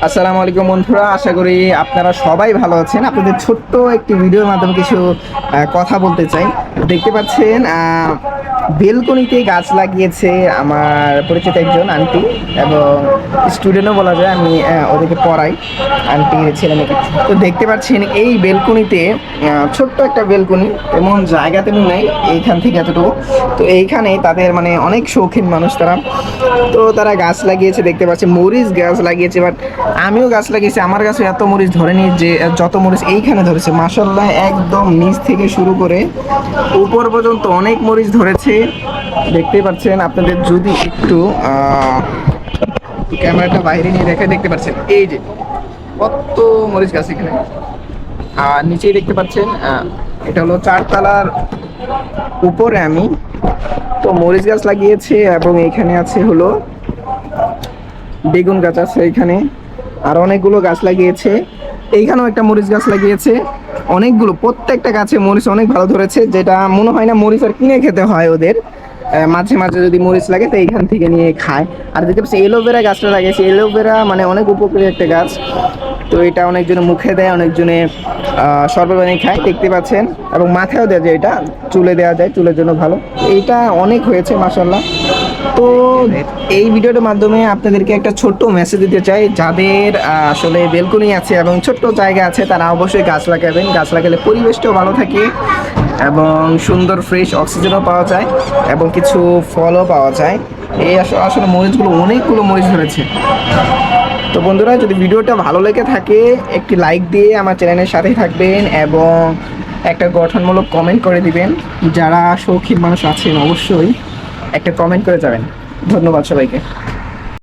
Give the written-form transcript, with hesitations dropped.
আসসালামু আলাইকুম বন্ধুরা, আশা করি আপনারা সবাই ভালো আছেন। আপনাদের ছোট্ট একটি ভিডিওর মাধ্যমে কিছু কথা বলতে চাই। দেখতে পাচ্ছেন বেলকনিতে গাছ লাগিয়েছে আমার পরিচিত একজন আন্টি এবং স্টুডেন্টও বলা যায়। আমি ওদেরকে পড়াই, আন্টির ছেলে মেয়েকে। তো দেখতে পাচ্ছেন এই বেলকনিতে ছোট্ট একটা বেলকনি, তেমন জায়গা তেমন নেই এইখান থেকে এতটুকু। তো এইখানে তাদের মানে অনেক শৌখিন মানুষ তারা। তো তারা গাছ লাগিয়েছে, দেখতে পাচ্ছি মরিচ গাছ লাগিয়েছে। বাট আমিও গাছ লাগিয়েছি, আমার গাছে এত মরিচ ধরেনি যে যত মরিচ এইখানে ধরেছে। মাশাআল্লাহ, একদম নিচ থেকে শুরু করে উপর পর্যন্ত অনেক মরিচ ধরেছে। দেখতেই পাচ্ছেন, আপনাদের যদি একটু ক্যামেরাটা বাইরে নিয়ে দেখতে পাচ্ছেন এই যে কত মরিচ গাছ এখানে। আর নিচেই দেখতে পাচ্ছেন এটা হলো 4 তলার উপরে আমি তো মরিচ গাছ লাগিয়েছে। এবং এখানে আছে হলো বেগুন গাছ আছে এখানে, আর অনেকগুলো গাছ লাগিয়েছে। এইখানেও একটা মরিচ গাছ লাগিয়েছে, অনেকগুলো। প্রত্যেকটা গাছে মরিচ অনেক ভালো ধরেছে, যেটা মনে হয় না মরিচ আর কিনে খেতে হয় ওদের। মাঝে মাঝে যদি মরিচ লাগে তো এইখান থেকে নিয়ে খায়। আর দেখতে পাচ্ছি এলোভেরা গাছটা লাগিয়েছে। এলোভেরা মানে অনেক উপকারী একটা গাছ। তো এটা অনেকজনে মুখে দেয়, অনেকজনে শরবত বানিয়ে খায়, দেখতে পাচ্ছেন। এবং মাথায়ও দেওয়া যায়, এটা চুলে দেওয়া যায়, চুলের জন্য ভালো। এইটা অনেক হয়েছে মাশাআল্লাহ। তো এই ভিডিওটার মাধ্যমে আপনাদেরকে একটা ছোট্ট মেসেজ দিতে চাই, যাদের আসলে বেলকনি আছে এবং ছোট্ট জায়গা আছে তারা অবশ্যই গাছ লাগাবেন। গাছ লাগালে পরিবেশটাও ভালো থাকে এবং সুন্দর ফ্রেশ অক্সিজেনও পাওয়া যায় এবং কিছু ফলও পাওয়া যায়। এই আসলে মরিচগুলো, অনেকগুলো মরিচ ধরেছে। তো বন্ধুরা, যদি ভিডিওটা ভালো লেগে থাকে একটি লাইক দিয়ে আমার চ্যানেলের সাথেই থাকবেন এবং একটা গঠনমূলক কমেন্ট করে দিবেন। যারা শৌখিন মানুষ আছেন অবশ্যই একটা কমেন্ট করে যাবেন। ধন্যবাদ সবাইকে।